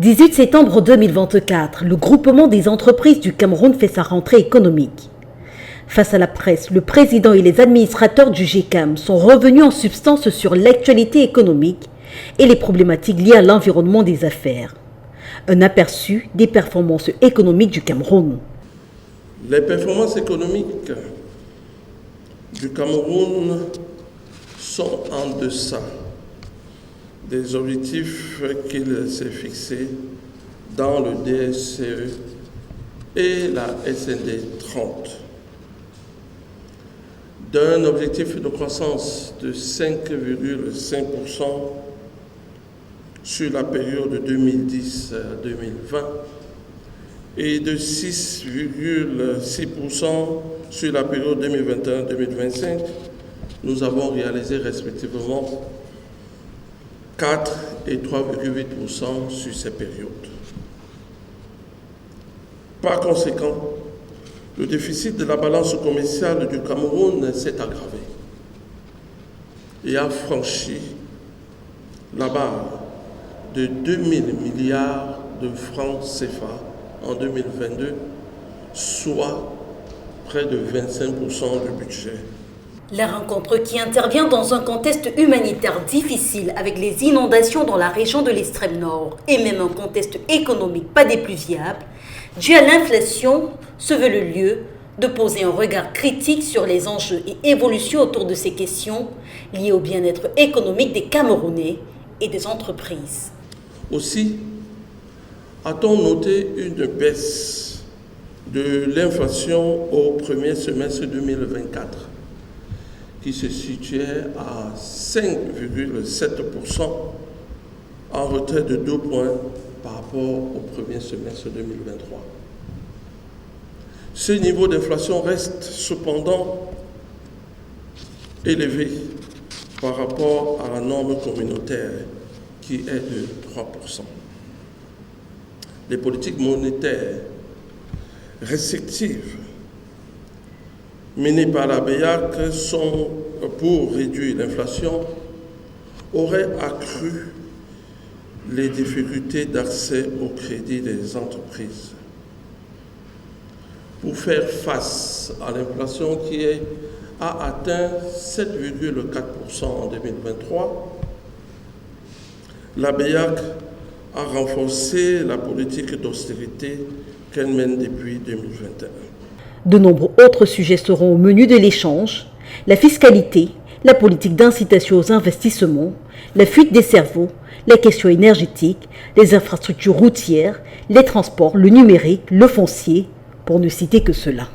18 septembre 2024, le groupement des entreprises du Cameroun fait sa rentrée économique. Face à la presse, le président et les administrateurs du GCAM sont revenus en substance sur l'actualité économique et les problématiques liées à l'environnement des affaires. Un aperçu des performances économiques du Cameroun. Les performances économiques du Cameroun sont en deçà des objectifs qu'il s'est fixés dans le DSCE et la SND 30. D'un objectif de croissance de 5,5% sur la période 2010 à 2020 et de 6,6% sur la période 2021-2025, nous avons réalisé respectivement 4 et 3,8% sur ces périodes. Par conséquent, le déficit de la balance commerciale du Cameroun s'est aggravé et a franchi la barre de 2000 milliards de francs CFA en 2022, soit près de 25% du budget. La rencontre qui intervient dans un contexte humanitaire difficile avec les inondations dans la région de l'extrême nord et même un contexte économique pas des plus viables, dû à l'inflation, se veut le lieu de poser un regard critique sur les enjeux et évolutions autour de ces questions liées au bien-être économique des Camerounais et des entreprises. Aussi, a-t-on noté une baisse de l'inflation au premier semestre 2024 qui se situait à 5,7% en retrait de 2 points par rapport au premier semestre 2023. Ce niveau d'inflation reste cependant élevé par rapport à la norme communautaire qui est de 3%. Les politiques monétaires restrictives menées par la BEAC sont pour réduire l'inflation auraient accru les difficultés d'accès au crédit des entreprises. Pour faire face à l'inflation qui a atteint 7,4% en 2023, la BEAC a renforcé la politique d'austérité qu'elle mène depuis 2021. De nombreux autres sujets seront au menu de l'échange: la fiscalité, la politique d'incitation aux investissements, la fuite des cerveaux, la question énergétique, les infrastructures routières, les transports, le numérique, le foncier, pour ne citer que cela.